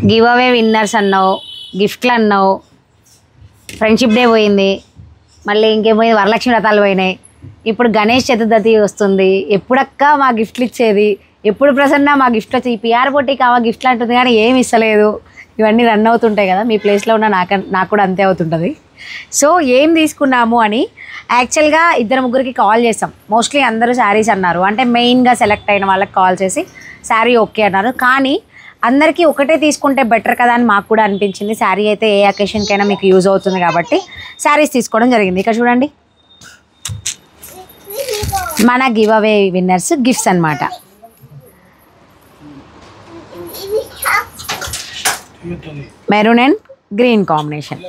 Give away winners అన్నావు, గిఫ్ట్లు అన్నావు, ఫ్రెండ్షిప్ డే పోయింది, మళ్ళీ ఇంకేమైంది, వరలక్ష్మి వ్రతాలు పోయినాయి, ఇప్పుడు గణేష్ చతుర్థి వస్తుంది. ఎప్పుడక్క మా గిఫ్ట్లు ఇచ్చేది, ఎప్పుడు ప్రసన్న మా గిఫ్ట్ వచ్చి ఈ పిఆర్ బొటిక్ ఆమె గిఫ్ట్లు అంటుంది కానీ ఏమి ఇస్తలేదు. ఇవన్నీ రన్ అవుతుంటాయి కదా, మీ ప్లేస్లో ఉన్న నాకు కూడా అంతే అవుతుంటుంది. సో ఏం తీసుకున్నాము అని యాక్చువల్గా 2-3కి కాల్ చేసాం. మోస్ట్లీ అందరూ శారీస్ అన్నారు, అంటే మెయిన్గా సెలెక్ట్ అయిన వాళ్ళకి కాల్ చేసి శారీ ఓకే అన్నారు. కానీ అందరికీ ఒకటే తీసుకుంటే బెటర్ కదా అని మాకు కూడా అనిపించింది. శారీ అయితే ఏ అకేషన్కైనా మీకు యూజ్ అవుతుంది కాబట్టి శారీస్ తీసుకోవడం జరిగింది. ఇక్కడ చూడండి, మన గివ్ అవే విన్నర్స్ గిఫ్ట్స్ అన్నమాట. Maroon and green combination.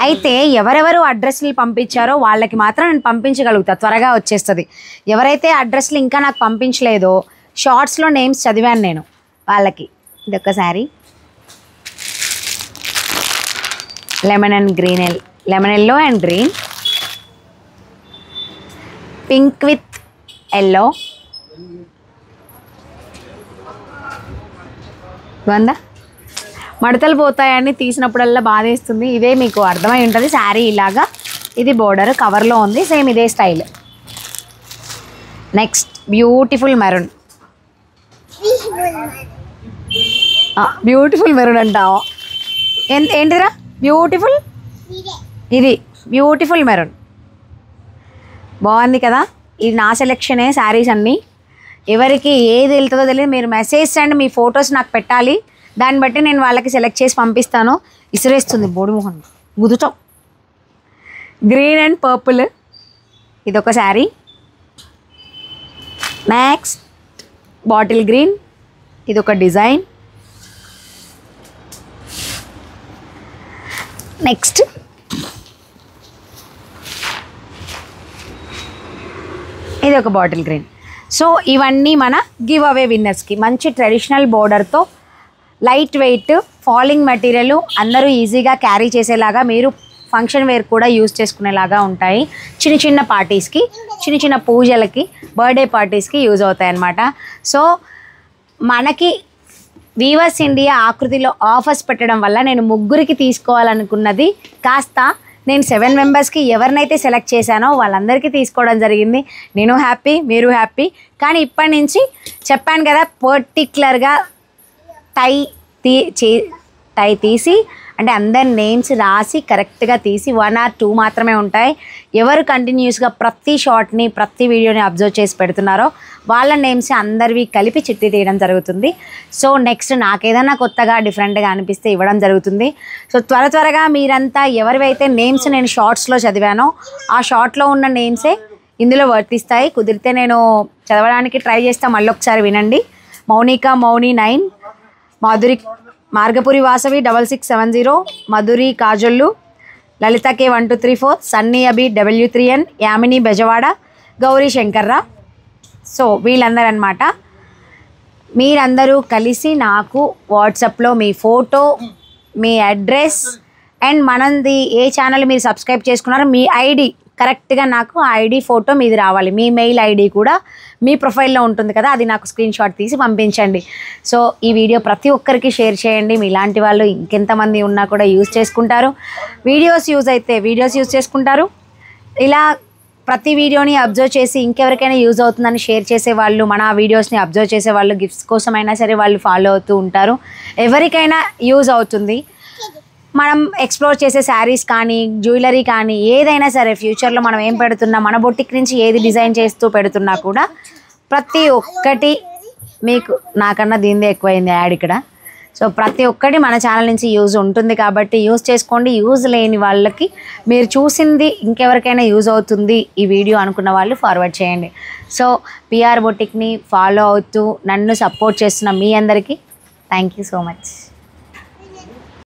అయితే ఎవరెవరు అడ్రస్లు పంపించారో వాళ్ళకి మాత్రం నేను పంపించగలుగుతా, త్వరగా వచ్చేస్తుంది. ఎవరైతే అడ్రస్లు ఇంకా నాకు పంపించలేదో షార్ట్స్లో నేమ్స్ చదివాను నేను వాళ్ళకి. ఇది ఒక్కసారి lemon yellow and green, pink with yellow, బాగుందా? మడతలు పోతాయని తీసినప్పుడల్లా బాధేస్తుంది. ఇదే మీకు అర్థమై ఉంటుంది. శారీ ఇలాగా, ఇది బోర్డర్ కవర్లో ఉంది, సేమ్ ఇదే style. Next beautiful maroon. Beautiful maroon అంటావా? ఏంటిరా బ్యూటిఫుల్? ఇది బ్యూటిఫుల్ మెరూన్, బాగుంది కదా. ఇది నా సెలెక్షనే. శారీస్ అన్నీ ఎవరికి ఏది వెళ్తుందో తెలియదు. మీరు మెసేజ్ అండ్ మీ ఫొటోస్ నాకు పెట్టాలి, దాన్ని బట్టి నేను వాళ్ళకి సెలెక్ట్ చేసి పంపిస్తాను. ఇసురేస్తుంది బోడిమోహన్ గుదుతో. గ్రీన్ అండ్ పర్పుల్, ఇదొక శారీ. నెక్స్ట్ బాటిల్ గ్రీన్, ఇదొక డిజైన్. నెక్స్ట్ ఇది ఒక బాటిల్ గ్రీన్. సో ఇవన్నీ మన గివ్ అవే విన్నర్స్కి. మంచి ట్రెడిషనల్ బోర్డర్తో, లైట్ వెయిట్, ఫాలింగ్ మెటీరియల్, అందరూ ఈజీగా క్యారీ చేసేలాగా, మీరు ఫంక్షన్ వేర్ కూడా యూజ్ చేసుకునేలాగా ఉంటాయి. చిన్న చిన్న పార్టీస్కి, చిన్న చిన్న పూజలకి, బర్త్డే పార్టీస్కి యూజ్ అవుతాయి అన్నమాట. సో మనకి వీవర్స్ ఇండియా ఆకృతిలో ఆఫర్స్ పెట్టడం వల్ల నేను 3కి తీసుకోవాలనుకున్నది కాస్త నేను 7 మెంబర్స్కి ఎవరినైతే సెలెక్ట్ చేశానో వాళ్ళందరికీ తీసుకోవడం జరిగింది. నేను హ్యాపీ, మీరు హ్యాపీ. కానీ ఇప్పటి నుంచి చెప్పాను కదా, పర్టిక్యులర్గా టై తీసి, అంటే అందరి నేమ్స్ రాసి కరెక్ట్గా తీసి 1 or 2 మాత్రమే ఉంటాయి. ఎవరు కంటిన్యూస్గా ప్రతి షార్ట్ని, ప్రతి వీడియోని అబ్జర్వ్ చేసి పెడుతున్నారో వాళ్ళ నేమ్స్ అందరివి కలిపి చిట్టి తీయడం జరుగుతుంది. సో నెక్స్ట్ నాకేదైనా కొత్తగా డిఫరెంట్గా అనిపిస్తే ఇవ్వడం జరుగుతుంది. సో త్వరగా మీరంతా ఎవరివైతే నేమ్స్ నేను షార్ట్స్లో చదివానో ఆ షార్ట్లో ఉన్న నేమ్సే ఇందులో వర్తిస్తాయి. కుదిరితే నేను చదవడానికి ట్రై చేస్తా, మళ్ళీ ఒకసారి వినండి. మౌనిక మౌని 9, మాధురి మార్గపురి వాసవి 6670, మధురి కాజొల్లు, లలిత కే 1234, సన్నీ అబి W3N, యామిని బెజవాడ, గౌరీ శంకర్రా. సో వీళ్ళందరూ అనమాట. మీరందరూ కలిసి నాకు వాట్సాప్లో మీ ఫోటో, మీ అడ్రస్ అండ్ మనది ఏ ఛానల్ మీరు సబ్స్క్రైబ్ చేసుకున్నారో మీ ఐడి కరెక్ట్గా నాకు ఆ ఐడి ఫోటో మీది రావాలి. మీ మెయిల్ ఐడి కూడా మీ ప్రొఫైల్లో ఉంటుంది కదా, అది నాకు స్క్రీన్ షాట్ తీసి పంపించండి. సో ఈ వీడియో ప్రతి ఒక్కరికి షేర్ చేయండి. మీలాంటి వాళ్ళు ఇంకెంతమంది ఉన్నా కూడా యూజ్ చేసుకుంటారు. వీడియోస్ యూజ్ చేసుకుంటారు. ఇలా ప్రతి వీడియోని అబ్జర్వ్ చేసి ఇంకెవరికైనా యూజ్ అవుతుందని షేర్ చేసేవాళ్ళు, మన వీడియోస్ని అబ్జర్వ్ చేసేవాళ్ళు, గిఫ్ట్స్ కోసమైనా సరే వాళ్ళు ఫాలో అవుతూ ఉంటారు. ఎవరికైనా యూజ్ అవుతుంది. మనం ఎక్స్ప్లోర్ చేసే శారీస్ కానీ, జ్యువెలరీ కానీ, ఏదైనా సరే ఫ్యూచర్లో మనం ఏం పెడుతున్నా, మన బొటిక్ నుంచి ఏది డిజైన్ చేస్తూ పెడుతున్నా కూడా ప్రతి ఒక్కటి మీకు, నాకన్నా దీనిదే ఎక్కువైంది యాడ్ ఇక్కడ. సో ప్రతి ఒక్కటి మన ఛానల్ నుంచి యూజ్ ఉంటుంది కాబట్టి యూజ్ చేసుకోండి. యూజ్ లేని వాళ్ళకి మీరు చూసింది ఇంకెవరికైనా యూజ్ అవుతుంది ఈ వీడియో అనుకున్న వాళ్ళు ఫార్వర్డ్ చేయండి. సో పిఆర్ బొటిక్ని ఫాలో అవుతూ నన్ను సపోర్ట్ చేస్తున్న మీ అందరికీ థ్యాంక్ యూ సో మచ్.